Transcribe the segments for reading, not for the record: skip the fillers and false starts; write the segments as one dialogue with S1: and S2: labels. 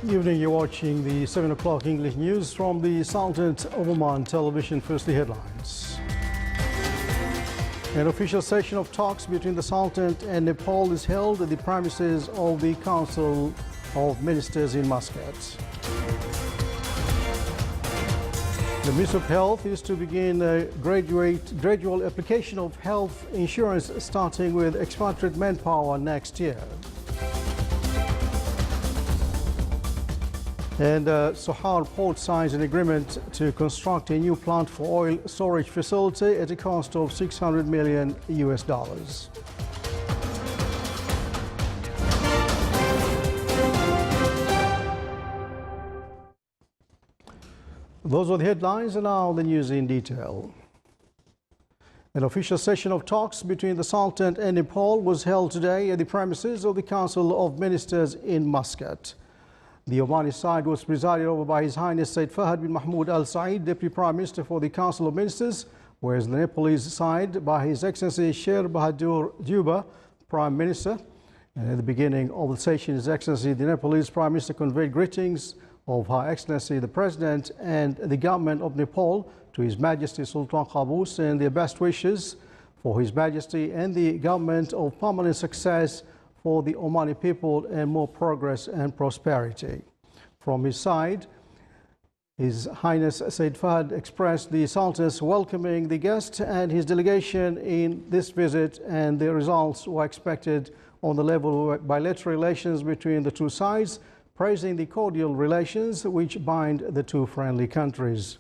S1: Evening, you're watching the 7 o'clock English news from the Sultanate of Oman television. First, the headlines. An official session of talks between the Sultanate and Nepal is held at the premises of the Council of Ministers in Muscat. The Ministry of Health is to begin a gradual application of health insurance starting with expatriate manpower next year. And Sohar Port signs an agreement to construct a new plant for oil storage facility at a cost of $600 million. Those are the headlines, and now the news in detail. An official session of talks between the Sultanate and Nepal was held today at the premises of the Council of Ministers in Muscat. The Omani side was presided over by His Highness Said Fahad bin Mahmoud Al Saeed, Deputy Prime Minister for the Council of Ministers, whereas the Nepalese side by His Excellency Sher Bahadur Juba, Prime Minister. And at the beginning of the session, His Excellency the Nepalese Prime Minister conveyed greetings of Her Excellency the President and the Government of Nepal to His Majesty Sultan Qaboos and their best wishes for His Majesty and the Government of permanent success for the Omani people and more progress and prosperity. From his side, His Highness Said Fahad expressed the Sultan's welcoming the guest and his delegation in this visit, and the results were expected on the level of bilateral relations between the two sides, praising the cordial relations which bind the two friendly countries.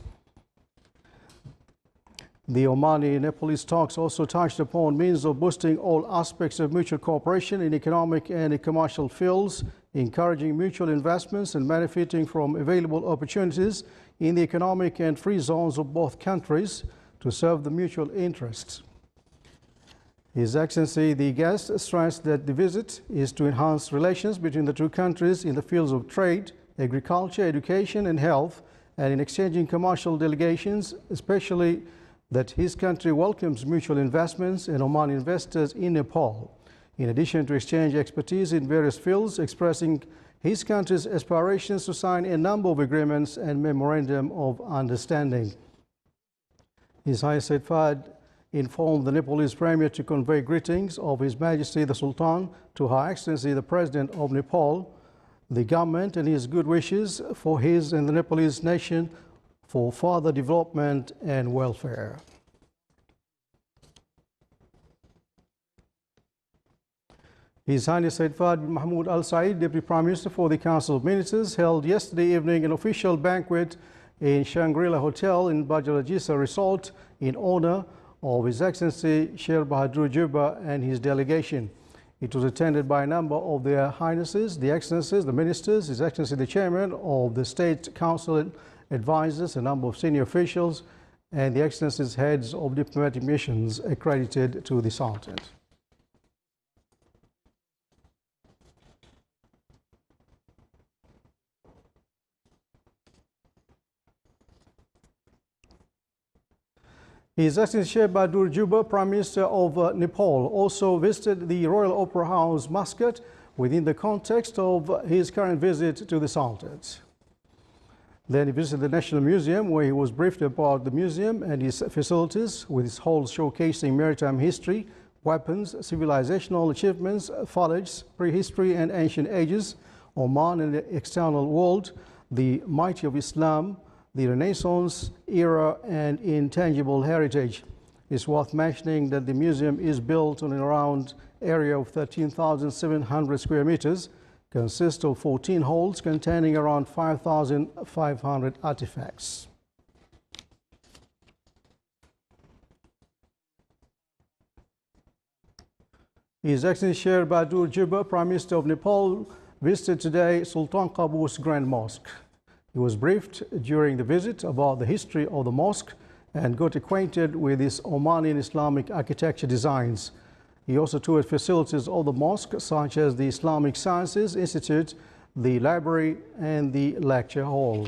S1: The Omani-Nepalese talks also touched upon means of boosting all aspects of mutual cooperation in economic and commercial fields, encouraging mutual investments and benefiting from available opportunities in the economic and free zones of both countries to serve the mutual interests. His Excellency the guest stressed that the visit is to enhance relations between the two countries in the fields of trade, agriculture, education and health, and in exchanging commercial delegations, especially that his country welcomes mutual investments and Omani investors in Nepal, in addition to exchange expertise in various fields, expressing his country's aspirations to sign a number of agreements and memorandum of understanding. His Highness Said Fahad informed the Nepalese Premier to convey greetings of His Majesty the Sultan to Her Excellency the President of Nepal, the government, and his good wishes for his and the Nepalese nation for further development and welfare. His Highness Said Fahad bin Mahmoud Al Saeed, Deputy Prime Minister for the Council of Ministers, held yesterday evening an official banquet in Shangri-La Hotel in Bajarajisa Resort in honor of His Excellency Sher Bahadur Juba and his delegation. It was attended by a number of their Highnesses, the Excellencies, the Ministers, His Excellency the Chairman of the State Council advisors, a number of senior officials, and the Excellencies heads of diplomatic missions accredited to the Sultanate. His Excellency Sher Bahadur Juba, Prime Minister of Nepal, also visited the Royal Opera House, Muscat, within the context of his current visit to the Sultanate. Then he visited the National Museum, where he was briefed about the museum and its facilities, with its halls showcasing maritime history, weapons, civilizational achievements, foliage, prehistory and ancient ages, Oman and the external world, the might of Islam, the Renaissance era and intangible heritage. It's worth mentioning that the museum is built on an around area of 13,700 square meters, consists of 14 halls containing around 5,500 artifacts. His Excellency Sher Bahadur Juba, Prime Minister of Nepal, visited today Sultan Qaboos Grand Mosque. He was briefed during the visit about the history of the mosque and got acquainted with its Omani and Islamic architecture designs. He also toured facilities of the mosque, such as the Islamic Sciences Institute, the library, and the lecture hall.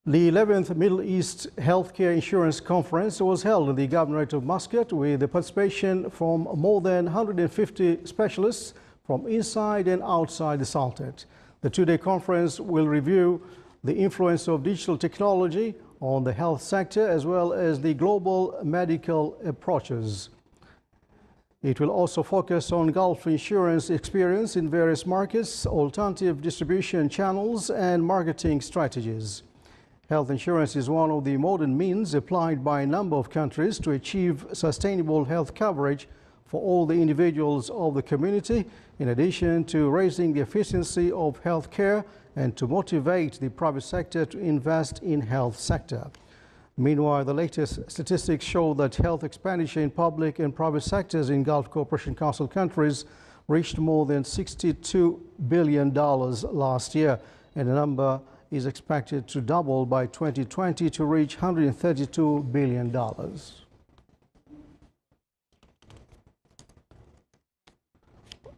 S1: The 11th Middle East Healthcare Insurance Conference was held in the Governorate of Muscat with the participation from more than 150 specialists from inside and outside the Sultanate. The two-day conference will review the influence of digital technology on the health sector as well as the global medical approaches. It will also focus on Gulf insurance experience in various markets, alternative distribution channels and marketing strategies. Health insurance is one of the modern means applied by a number of countries to achieve sustainable health coverage for all the individuals of the community, in addition to raising the efficiency of health care and to motivate the private sector to invest in health sector. Meanwhile, the latest statistics show that health expenditure in public and private sectors in Gulf Cooperation Council countries reached more than $62 billion last year, and the number is expected to double by 2020 to reach $132 billion.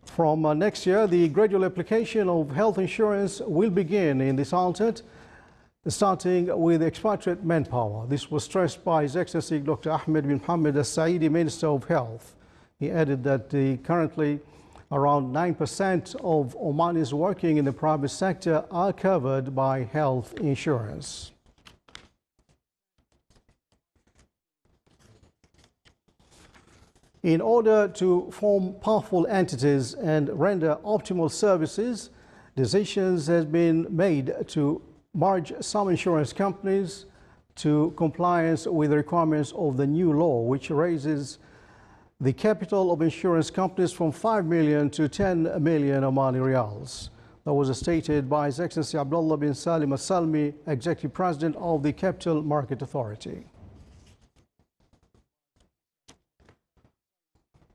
S1: From next year, the gradual application of health insurance will begin in the Sultanate, starting with expatriate manpower. This was stressed by His Excellency Dr. Ahmed bin Mohammed Al-Saidi, Minister of Health. He added that currently around 9% of Omanis working in the private sector are covered by health insurance. In order to form powerful entities and render optimal services, decisions have been made to merge some insurance companies to compliance with the requirements of the new law, which raises the capital of insurance companies from 5 million to 10 million Omani Riyals. That was stated by His Excellency Abdullah bin Salim Al Salmi, Executive President of the Capital Market Authority.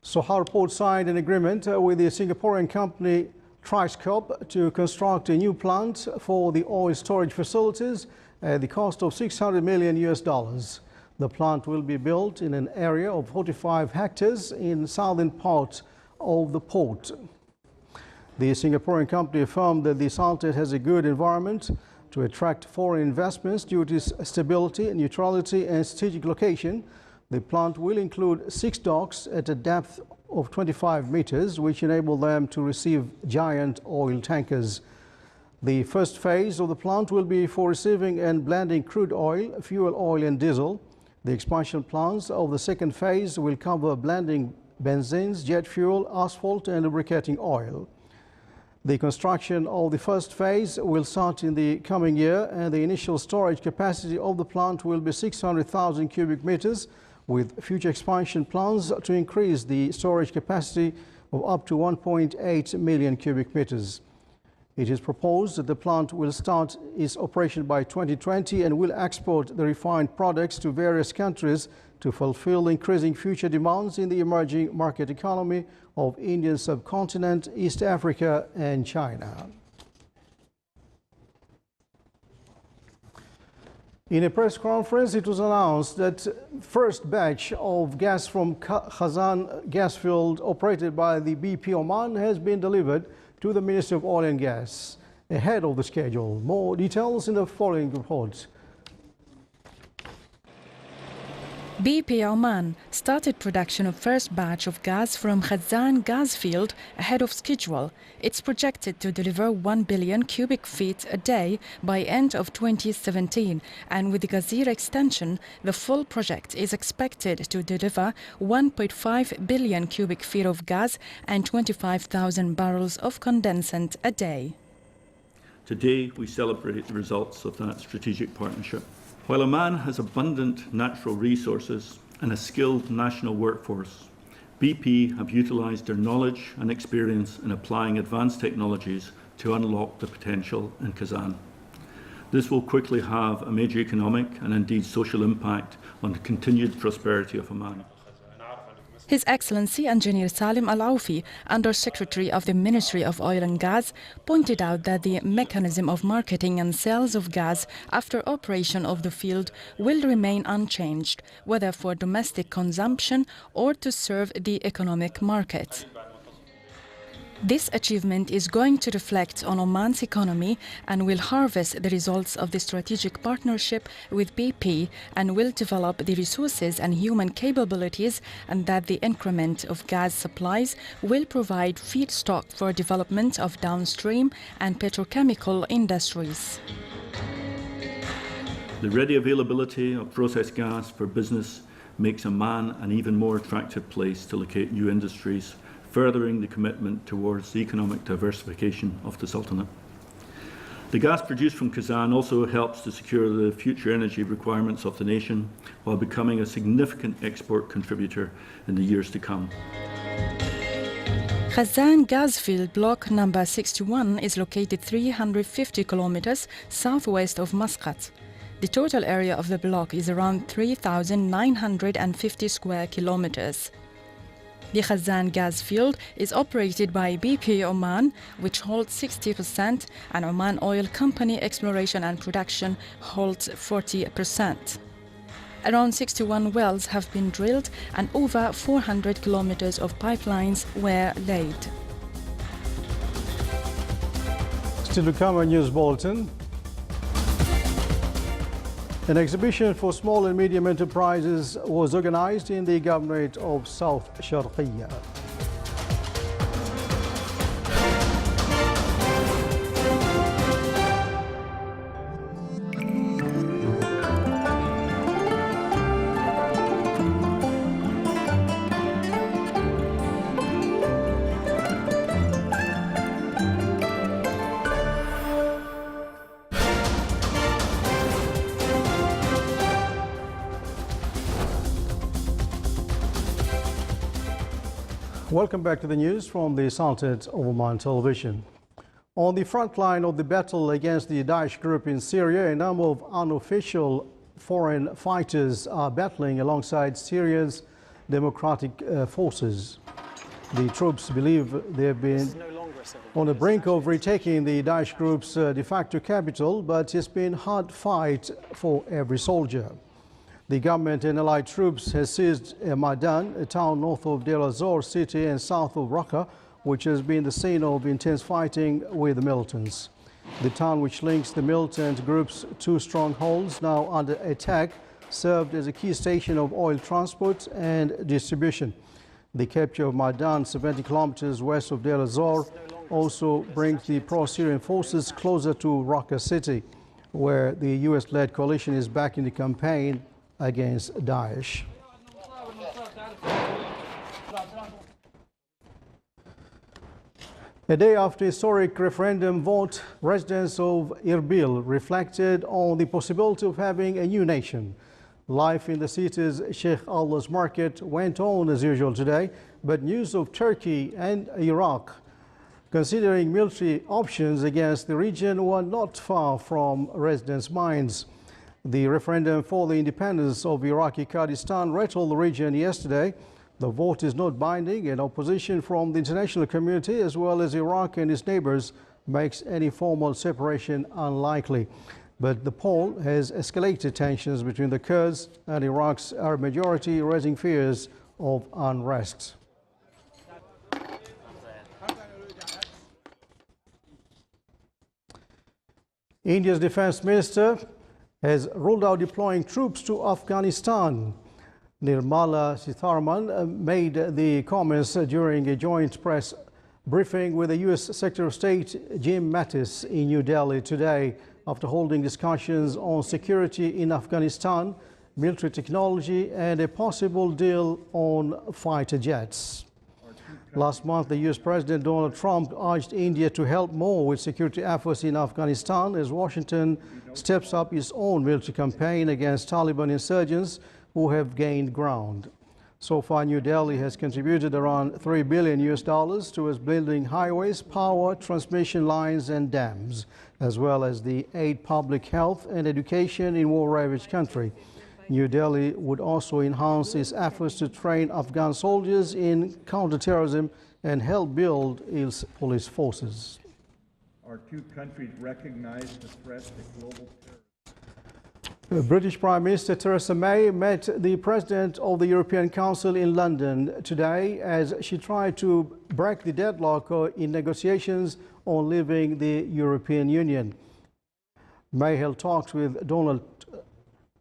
S1: Sohar Port signed an agreement with the Singaporean company Triscope to construct a new plant for the oil storage facilities at the cost of $600 million US. The plant will be built in an area of 45 hectares in southern part of the port. The Singaporean company affirmed that the Sultanate has a good environment to attract foreign investments due to its stability, neutrality and strategic location. The plant will include 6 docks at a depth of 25 meters, which enable them to receive giant oil tankers. The first phase of the plant will be for receiving and blending crude oil, fuel oil and diesel. The expansion plans of the second phase will cover blending benzene, jet fuel, asphalt and lubricating oil. The construction of the first phase will start in the coming year, and the initial storage capacity of the plant will be 600,000 cubic meters, with future expansion plans to increase the storage capacity of up to 1.8 million cubic meters. It is proposed that the plant will start its operation by 2020 and will export the refined products to various countries to fulfill increasing future demands in the emerging market economy of Indian subcontinent, East Africa and China. In a press conference, it was announced that first batch of gas from Khazan gas field operated by the BP Oman has been delivered to the Ministry of Oil and Gas ahead of the schedule. More details in the following report.
S2: BP Oman started production of first batch of gas from Khazan gas field ahead of schedule. It's projected to deliver 1 billion cubic feet a day by end of 2017, and with the Gazir extension, the full project is expected to deliver 1.5 billion cubic feet of gas and 25,000 barrels of condensate a day.
S3: Today, we celebrate the results of that strategic partnership. While Oman has abundant natural resources and a skilled national workforce, BP have utilised their knowledge and experience in applying advanced technologies to unlock the potential in Khazan. This will quickly have a major economic and indeed social impact on the continued prosperity of Oman.
S2: His Excellency Engineer Salim Al-Aufi, Under-Secretary of the Ministry of Oil and Gas, pointed out that the mechanism of marketing and sales of gas after operation of the field will remain unchanged, whether for domestic consumption or to serve the economic market. This achievement is going to reflect on Oman's economy and will harvest the results of the strategic partnership with BP and will develop the resources and human capabilities, and that the increment of gas supplies will provide feedstock for development of downstream and petrochemical industries.
S3: The ready availability of processed gas for business makes Oman an even more attractive place to locate new industries, furthering the commitment towards the economic diversification of the Sultanate. The gas produced from Kazan also helps to secure the future energy requirements of the nation, while becoming a significant export contributor in the years to come.
S2: Khazan gas field block number 61 is located 350 kilometers southwest of Muscat. The total area of the block is around 3,950 square kilometers. The Khazan gas field is operated by BP Oman, which holds 60%, and Oman Oil Company Exploration and Production holds 40%. Around 61 wells have been drilled and over 400 kilometers of pipelines were laid.
S1: Still to come, a news bulletin. An exhibition for small and medium enterprises was organized in the Governorate of South Sharqiyya. Welcome back to the news from the Sultanate of Oman television. On the front line of the battle against the Daesh group in Syria, a number of unofficial foreign fighters are battling alongside Syria's democratic forces. The troops believe they have been on the brink of retaking the Daesh group's de facto capital, but it's been a hard fight for every soldier. The government and allied troops has seized Maidan, a town north of Deir el-Zor city and south of Raqqa, which has been the scene of intense fighting with the militants. The town, which links the militant group's two strongholds now under attack, served as a key station of oil transport and distribution. The capture of Maidan, 70 kilometers west of Deir el-Zor, also brings the pro-Syrian forces closer to Raqqa city, where the US-led coalition is back in the campaign against Daesh. A day after historic referendum vote, residents of Erbil reflected on the possibility of having a new nation. Life in the city's Sheikh Allah's market went on as usual today, but news of Turkey and Iraq considering military options against the region were not far from residents' minds. The referendum for the independence of Iraqi Kurdistan rattled the region yesterday. The vote is not binding, and opposition from the international community as well as Iraq and its neighbors makes any formal separation unlikely. But the poll has escalated tensions between the Kurds and Iraq's Arab majority, raising fears of unrest. India's defense minister has ruled out deploying troops to Afghanistan. Nirmala Sitharaman made the comments during a joint press briefing with the U.S. Secretary of State Jim Mattis in New Delhi today, after holding discussions on security in Afghanistan, military technology, and a possible deal on fighter jets. Last month, the U.S. President Donald Trump urged India to help more with security efforts in Afghanistan as Washington steps up its own military campaign against Taliban insurgents who have gained ground. So far, New Delhi has contributed around $3 billion towards building highways, power, transmission lines and dams, as well as the aid public health and education in war-ravaged country. New Delhi would also enhance its efforts to train Afghan soldiers in counterterrorism and help build its police forces.
S4: Our two countries recognize the threat to global terrorism.
S1: British Prime Minister Theresa May met the President of the European Council in London today as she tried to break the deadlock in negotiations on leaving the European Union. May held talks with Donald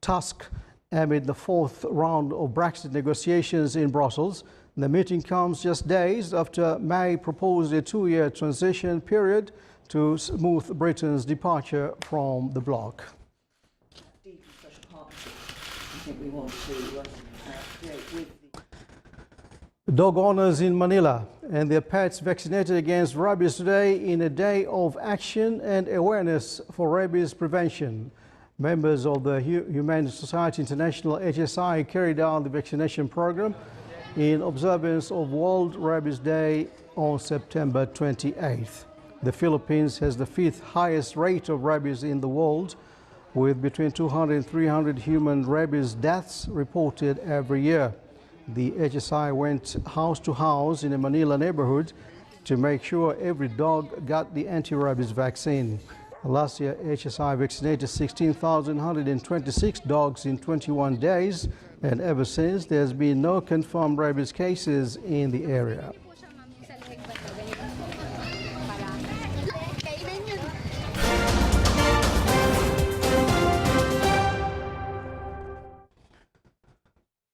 S1: Tusk amid the fourth round of Brexit negotiations in Brussels. The meeting comes just days after May proposed a two-year transition period to smooth Britain's departure from the bloc.
S4: We want to create with
S1: Dog owners in Manila and their pets vaccinated against rabies today in a day of action and awareness for rabies prevention. Members of the Humane Society International HSI carried out the vaccination program in observance of World Rabies Day on September 28th. The Philippines has the fifth highest rate of rabies in the world, with between 200 and 300 human rabies deaths reported every year. The HSI went house to house in a Manila neighborhood to make sure every dog got the anti-rabies vaccine. Last year, HSI vaccinated 16,126 dogs in 21 days, and ever since, there's been no confirmed rabies cases in the area.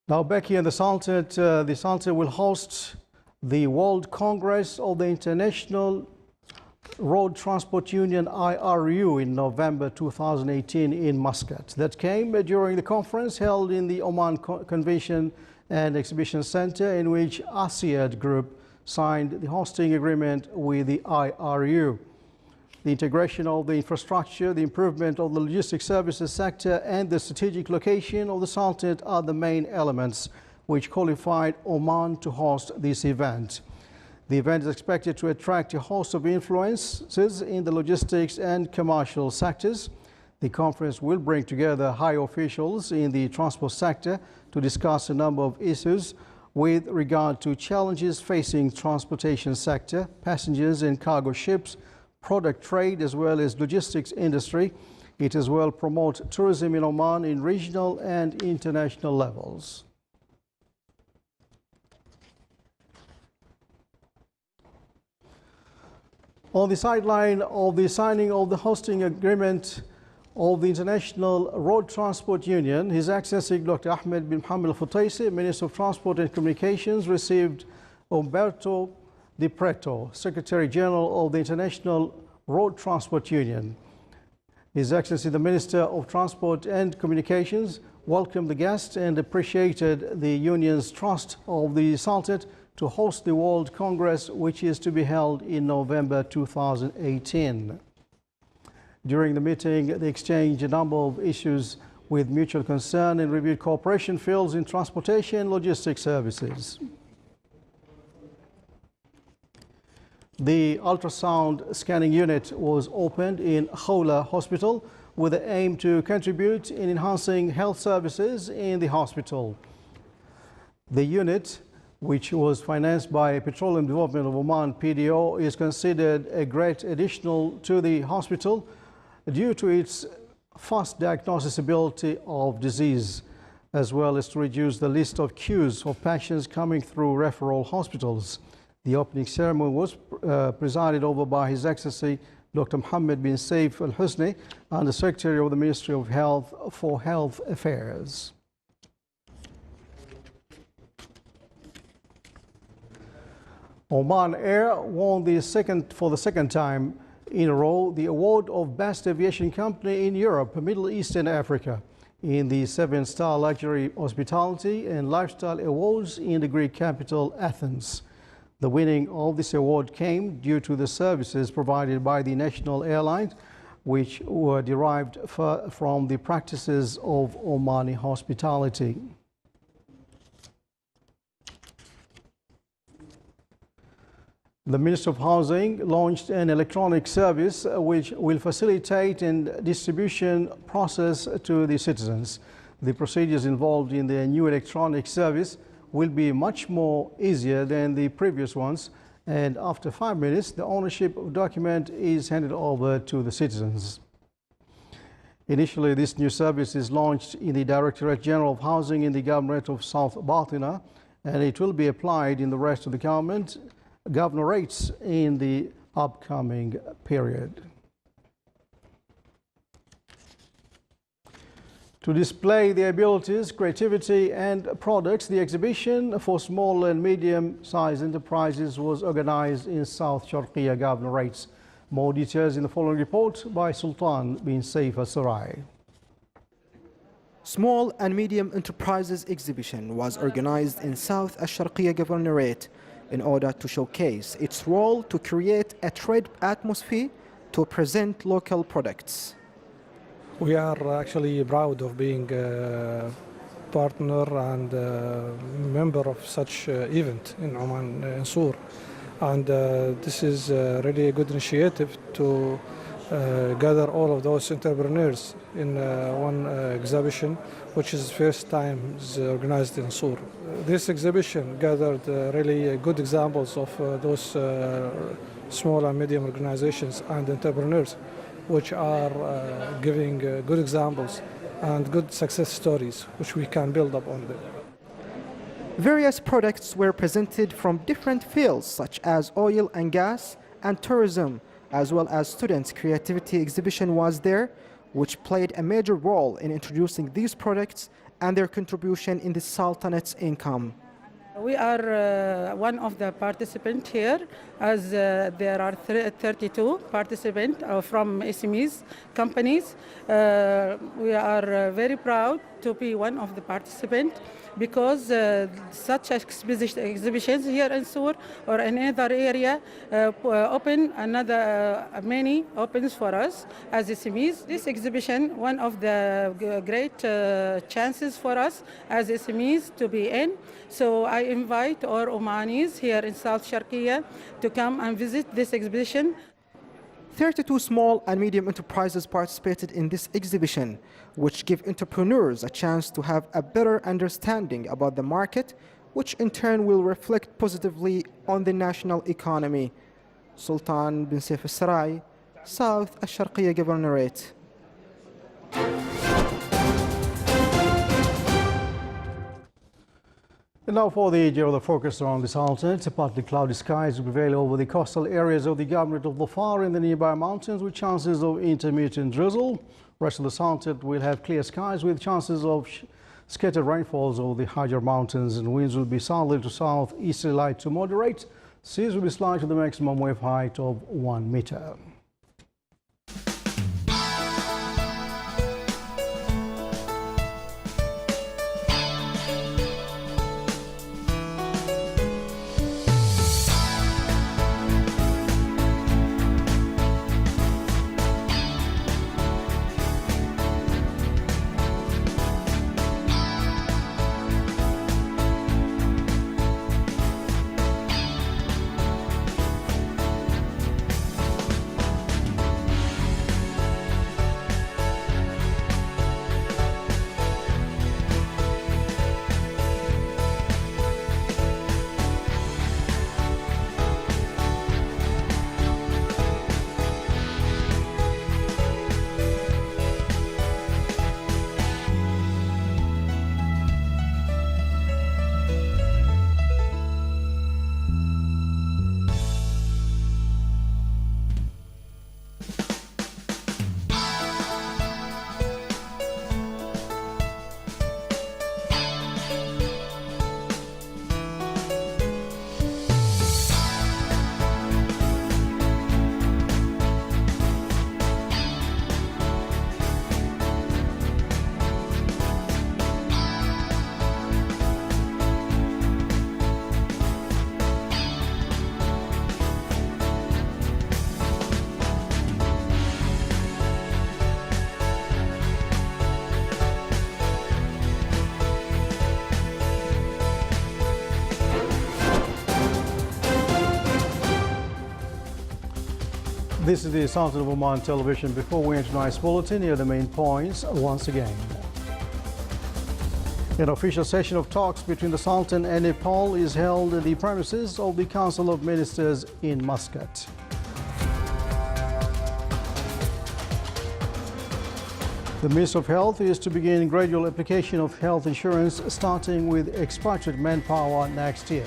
S1: Now back here in the Sultan will host the World Congress of the International Road Transport Union IRU in November 2018 in Muscat. That came during the conference held in the Oman Convention and Exhibition Center, in which ASEAD Group signed the hosting agreement with the IRU. The integration of the infrastructure, the improvement of the logistics services sector, and the strategic location of the Sultan are the main elements which qualified Oman to host this event. The event is expected to attract a host of influences in the logistics and commercial sectors. The conference will bring together high officials in the transport sector to discuss a number of issues with regard to challenges facing transportation sector, passengers and cargo ships, product trade, as well as logistics industry. It as well promote tourism in Oman in regional and international levels. On the sideline of the signing of the hosting agreement of the International Road Transport Union, His Excellency Dr. Ahmed bin Mohammed Al-Futaisi, Minister of Transport and Communications, received Umberto Di Preto, Secretary General of the International Road Transport Union. His Excellency the Minister of Transport and Communications welcomed the guest and appreciated the Union's trust of the Sultan to host the World Congress, which is to be held in November 2018. During the meeting, they exchanged a number of issues with mutual concern and reviewed cooperation fields in transportation and logistics services. The ultrasound scanning unit was opened in Khawla Hospital with the aim to contribute in enhancing health services in the hospital. The unit, which was financed by Petroleum Development of Oman PDO, is considered a great addition to the hospital due to its fast diagnosis ability of disease, as well as to reduce the list of queues of patients coming through referral hospitals. The opening ceremony was presided over by His Excellency Dr. Mohammed bin Saif Al Husni, Under Secretary of the Ministry of Health for Health Affairs. Oman Air won for the second time in a row the award of Best Aviation Company in Europe, Middle East and Africa in the 7-star Luxury Hospitality and Lifestyle Awards in the Greek capital Athens. The winning of this award came due to the services provided by the national airline, which were derived from the practices of Omani hospitality. The Minister of Housing launched an electronic service which will facilitate and distribution process to the citizens. The procedures involved in the new electronic service will be much more easier than the previous ones, and after 5 minutes the ownership document is handed over to the citizens. Initially, this new service is launched in the Directorate General of Housing in the Governorate of South Baltina, and it will be applied in the rest of the governorates in the upcoming period. To display the abilities, creativity and products, the exhibition for small and medium-sized enterprises was organized in South Sharqiya Governorates. More details in the following report by Sultan bin Saif Al-Sarai.
S5: Small and Medium Enterprises exhibition was organized in South Sharqiya Governorate in order to showcase its role to create a trade atmosphere to present local products.
S6: We are actually proud of being a partner and a member of such event in Oman, in Sur. And this is really a good initiative to gather all of those entrepreneurs in one exhibition, which is first time organized in Sur. This exhibition gathered really good examples of those small and medium organizations and entrepreneurs, which are giving good examples and good success stories, which we can build upon them.
S5: Various products were presented from different fields such as oil and gas and tourism, as well as students' creativity exhibition was there, which played a major role in introducing these products and their contribution in the Sultanate's income.
S7: We are one of the participants here, as there are 32 participants from SMEs companies. We are very proud to be one of the participants because such exhibitions here in Sur or in other area open another many opens for us as SMEs. This exhibition, one of the great chances for us as SMEs to be in. So I invite all Omanis here in South Sharqiya to come and visit this exhibition.
S5: 32 small and medium enterprises participated in this exhibition, which give entrepreneurs a chance to have a better understanding about the market, which in turn will reflect positively on the national economy. Sultan bin Saif Al-Sarai, South Al-Sharqiya Governorate.
S1: And now for the general focus on the Sultanate. Partly cloudy skies will prevail over the coastal areas of the Governorate of Dhofar and the nearby mountains with chances of intermittent drizzle. Rest of the Sultanate will have clear skies with chances of scattered rainfalls over the higher mountains, and winds will be southerly to southeasterly light to moderate. Seas will be slight to the maximum wave height of 1 meter. This is the Sultan of Oman television. Before we enter tonight's bulletin, here are the main points once again. An official session of talks between the Sultan and Nepal is held at the premises of the Council of Ministers in The Minister of Health is to begin gradual application of health insurance starting with expatriate manpower next year.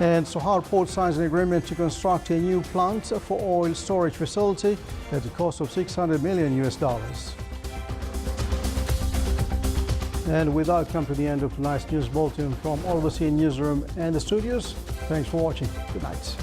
S1: And Sohar Port signs an agreement to construct a new plant for oil storage facility at the cost of $600 million. And with that, come to the end of tonight's news bulletin from all of us here in newsroom and the studios. Thanks for watching. Good night.